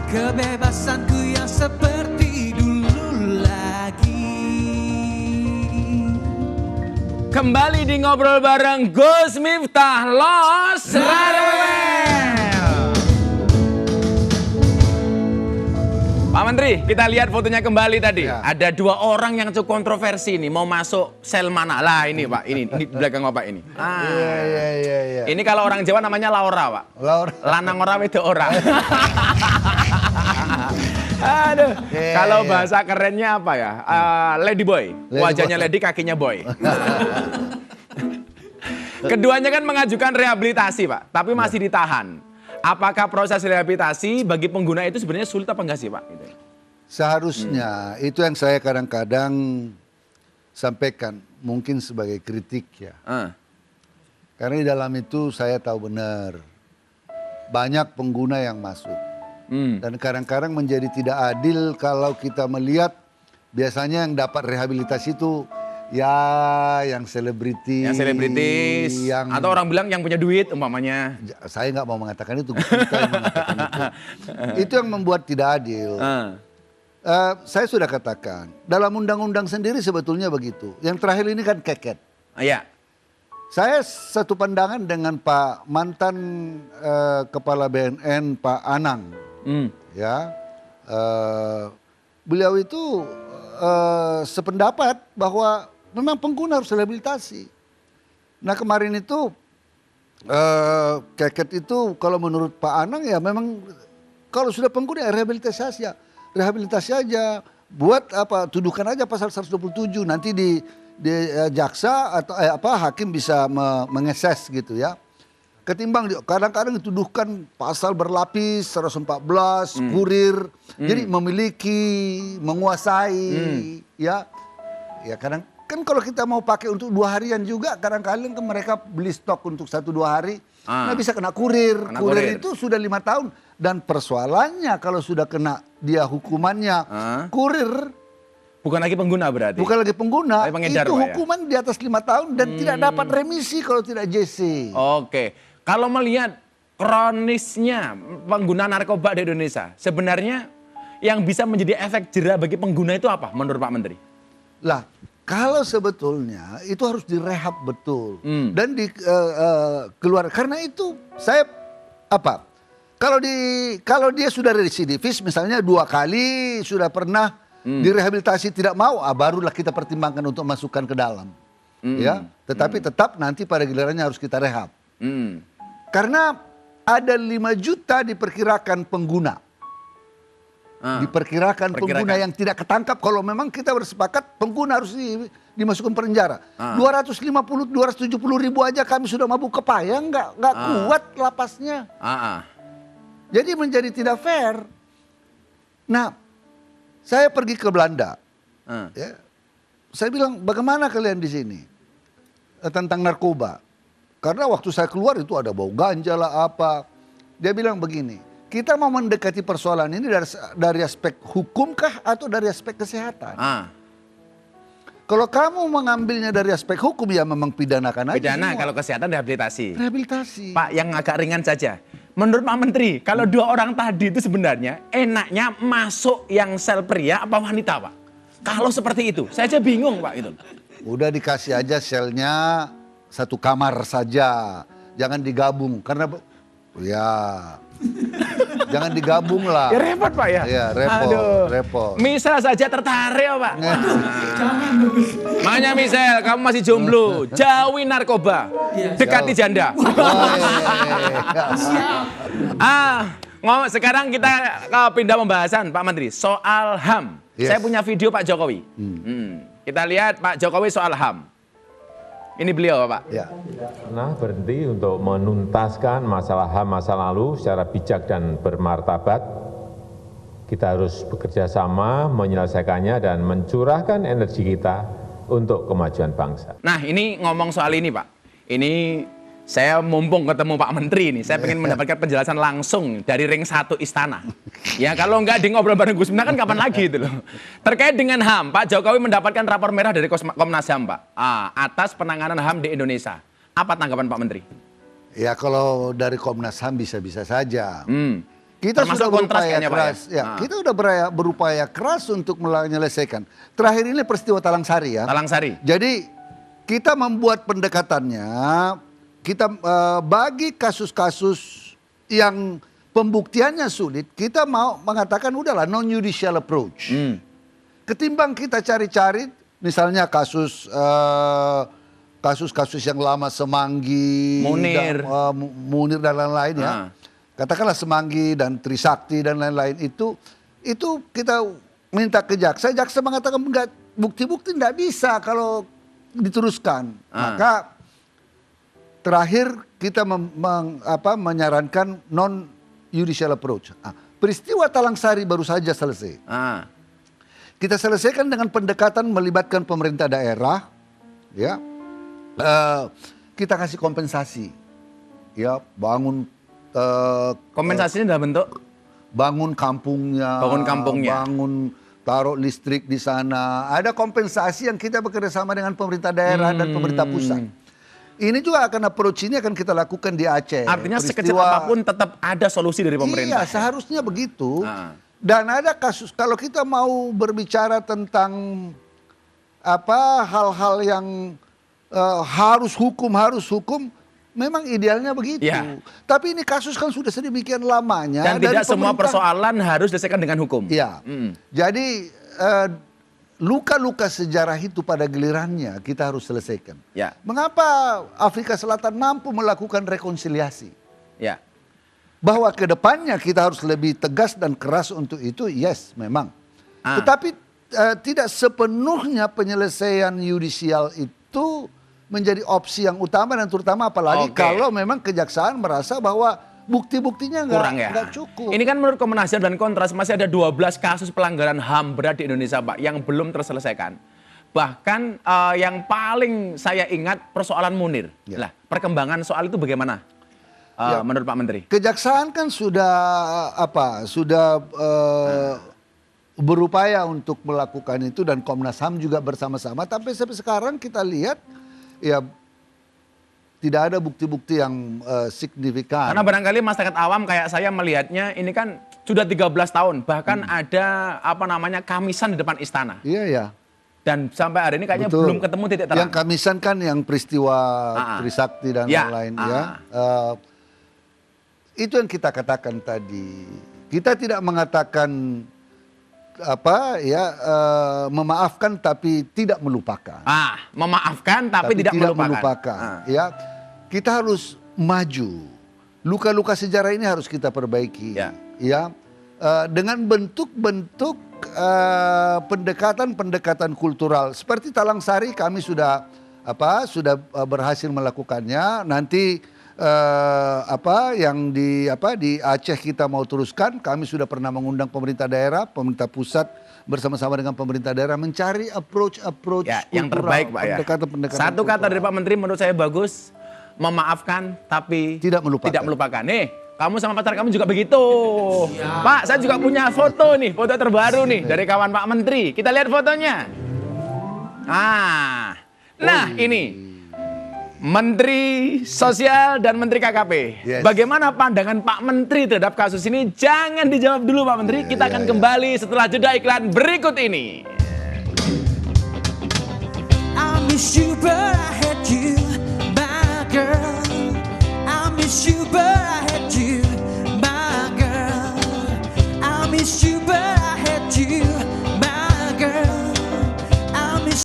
kebebasanku yang seperti dulu lagi. Kembali di Ngobrol bareng Gus Miftah Los Radewel. Pak Menteri, kita lihat fotonya kembali tadi. Ya. Ada dua orang yang cukup kontroversi nih, mau masuk sel mana? Lah ini Pak, ini di belakang Bapak ini. Iya. Ini kalau orang Jawa namanya Laura, Pak. Laura. Lanang ora wedok ora. Aduh, kalau bahasa kerennya apa ya? Lady boy. Wajahnya lady, kakinya boy. Keduanya kan mengajukan rehabilitasi, Pak, tapi masih ditahan. Apakah proses rehabilitasi bagi pengguna itu sebenarnya sulit apa enggak sih, Pak? Gitu. Seharusnya itu yang saya kadang-kadang sampaikan, mungkin sebagai kritik ya. Karena di dalam itu saya tahu benar banyak pengguna yang masuk. Dan kadang-kadang menjadi tidak adil kalau kita melihat biasanya yang dapat rehabilitasi itu ya yang selebriti. Yang selebritis, atau orang bilang yang punya duit umpamanya. Saya nggak mau mengatakan itu, kita yang mengatakan itu. Itu yang membuat tidak adil. Saya sudah katakan, dalam undang-undang sendiri sebetulnya begitu. Yang terakhir ini kan keket. Iya. Saya satu pandangan dengan Pak mantan Kepala BNN Pak Anang. Ya, beliau itu sependapat bahwa memang pengguna harus rehabilitasi. Nah kemarin itu keket itu kalau menurut Pak Anang ya memang kalau sudah pengguna ya rehabilitasi aja. Buat apa, tuduhkan aja pasal 127 nanti di jaksa atau hakim bisa mengeses gitu ya. Ketimbang kadang-kadang dituduhkan pasal berlapis 114 kurir, jadi memiliki, menguasai, ya kadang kan kalau kita mau pakai untuk 2 harian juga kadang-kadang kan mereka beli stok untuk 1-2 hari, nah bisa kena kurir. Kurir itu sudah 5 tahun dan persoalannya kalau sudah kena dia hukumannya kurir. Bukan lagi pengguna berarti? Bukan lagi pengguna, pengedar, itu Pak, hukuman di atas 5 tahun dan tidak dapat remisi kalau tidak JC. Oke, kalau melihat kronisnya pengguna narkoba di Indonesia, sebenarnya yang bisa menjadi efek jera bagi pengguna itu apa menurut Pak Menteri? Lah, kalau sebetulnya itu harus direhab betul dan keluar. Karena itu saya kalau dia sudah residivis misalnya 2 kali sudah pernah direhabilitasi tidak mau, barulah kita pertimbangkan untuk masukkan ke dalam. Ya, tetapi tetap nanti pada gilirannya harus kita rehab. Karena ada 5 juta diperkirakan pengguna. Diperkirakan pengguna yang tidak ketangkap kalau memang kita bersepakat pengguna harus dimasukkan penjara. 250-270 ribu aja kami sudah mabuk kepayang, nggak kuat lapasnya. Jadi menjadi tidak fair. Nah, saya pergi ke Belanda. Ya, saya bilang bagaimana kalian di sini tentang narkoba? Karena waktu saya keluar itu ada bau ganja lah apa. Dia bilang begini, kita mau mendekati persoalan ini dari aspek hukum kah atau dari aspek kesehatan? Kalau kamu mengambilnya dari aspek hukum ya memang pidanakan aja. Pidana, kalau kesehatan rehabilitasi. Rehabilitasi. Pak, yang agak ringan saja. Menurut Pak Menteri, kalau 2 orang tadi itu sebenarnya enaknya masuk yang sel pria apa wanita, Pak? Kalau seperti itu, saya aja bingung, Pak, itu. Udah dikasih aja selnya 1 kamar saja, jangan digabung karena ya jangan digabung lah. Ya repot, Pak ya. Ya repot. Misal saja tertarik ya, Pak. Makanya misal kamu masih jomblo, jauhi narkoba, dekati janda. Sekarang kita pindah pembahasan Pak Menteri soal HAM. Saya punya video Pak Jokowi. Kita lihat Pak Jokowi soal HAM. Ini beliau, Pak. Ya. Pernah berhenti untuk menuntaskan masalah HAM masa lalu secara bijak dan bermartabat. Kita harus bekerja sama menyelesaikannya dan mencurahkan energi kita untuk kemajuan bangsa. Nah, ini ngomong soal ini, Pak. Ini saya mumpung ketemu Pak Menteri ini, saya ingin mendapatkan penjelasan langsung dari ring 1 istana. Ya kalau nggak di ngobrol bareng Gus Miftah kan kapan lagi itu loh. Terkait dengan HAM, Pak Jokowi mendapatkan rapor merah dari Komnas HAM, Pak, atas penanganan HAM di Indonesia. Apa tanggapan Pak Menteri? Ya kalau dari Komnas HAM bisa-bisa saja. Kita Termasuk sudah kontras berupaya kayaknya, Pak, ya? keras, ya. Kita sudah berupaya keras untuk menyelesaikan. Terakhir ini peristiwa Talang Sari ya. Talang Sari. Jadi kita membuat pendekatannya, kita bagi kasus-kasus yang pembuktiannya sulit, kita mau mengatakan udahlah non-judicial approach. Ketimbang kita cari-cari, misalnya kasus-kasus yang lama Semanggi, Munir. Munir dan lain-lain ya. Katakanlah Semanggi dan Trisakti dan lain-lain itu kita minta ke jaksa mengatakan enggak, bukti-bukti enggak bisa kalau diteruskan. Maka terakhir kita menyarankan non judicial approach. Peristiwa Talang Sari baru saja selesai. Kita selesaikan dengan pendekatan melibatkan pemerintah daerah, ya. Kita kasih kompensasi, ya, bangun Kompensasinya dalam bentuk bangun kampungnya, bangun taruh listrik di sana. Ada kompensasi yang kita bekerja sama dengan pemerintah daerah dan pemerintah pusat. Ini juga akan approach ini akan kita lakukan di Aceh. artinya sekecil apapun tetap ada solusi dari pemerintah. Iya, seharusnya begitu. Dan ada kasus kalau kita mau berbicara tentang hal-hal yang harus hukum, memang idealnya begitu. Ya. Tapi ini kasus kan sudah sedemikian lamanya. Dan tidak semua persoalan harus diselesaikan dengan hukum. Iya. Jadi luka-luka sejarah itu pada gilirannya kita harus selesaikan. Ya. Mengapa Afrika Selatan mampu melakukan rekonsiliasi? Ya. Bahwa ke depannya kita harus lebih tegas dan keras untuk itu, yes, memang. Tetapi tidak sepenuhnya penyelesaian yudisial itu menjadi opsi yang utama dan terutama apalagi kalau memang kejaksaan merasa bahwa bukti-buktinya nggak cukup. Ini kan menurut Komnas HAM dan Kontras masih ada 12 kasus pelanggaran HAM berat di Indonesia, Pak, yang belum terselesaikan. Bahkan yang paling saya ingat persoalan Munir. Lah, perkembangan soal itu bagaimana menurut Pak Menteri? Kejaksaan kan sudah berupaya untuk melakukan itu dan Komnas HAM juga bersama-sama. Tapi sampai sekarang kita lihat ya tidak ada bukti-bukti yang signifikan. Karena barangkali masyarakat awam kayak saya melihatnya ini kan sudah 13 tahun. Bahkan ada kamisan di depan istana. Iya ya. Dan sampai hari ini kayaknya belum ketemu titik terang. Yang kamisan kan yang peristiwa Trisakti dan lain-lain ya. Itu yang kita katakan tadi. Kita tidak mengatakan memaafkan tapi tidak melupakan. Memaafkan tapi tidak melupakan. Ya, kita harus maju. Luka-luka sejarah ini harus kita perbaiki. Ya, dengan bentuk-bentuk pendekatan kultural seperti Talang Sari kami sudah berhasil melakukannya. Nanti yang di Aceh kita mau teruskan, kami sudah pernah mengundang pemerintah daerah, pemerintah pusat bersama-sama dengan pemerintah daerah mencari approach yang terbaik, Pak, ya. Pendekatan Satu kata dari Pak Menteri menurut saya bagus, memaafkan tapi tidak melupakan. Nih, kamu sama pacar kamu juga begitu. Pak, saya juga punya foto nih, foto terbaru nih dari kawan Pak Menteri. Kita lihat fotonya. Nah ini Menteri Sosial dan Menteri KKP. Bagaimana pandangan Pak Menteri terhadap kasus ini? Jangan dijawab dulu Pak Menteri. Kita akan kembali setelah jeda iklan berikut ini. I miss you but I had you, my girl. I miss you but I had you, my girl. I miss you but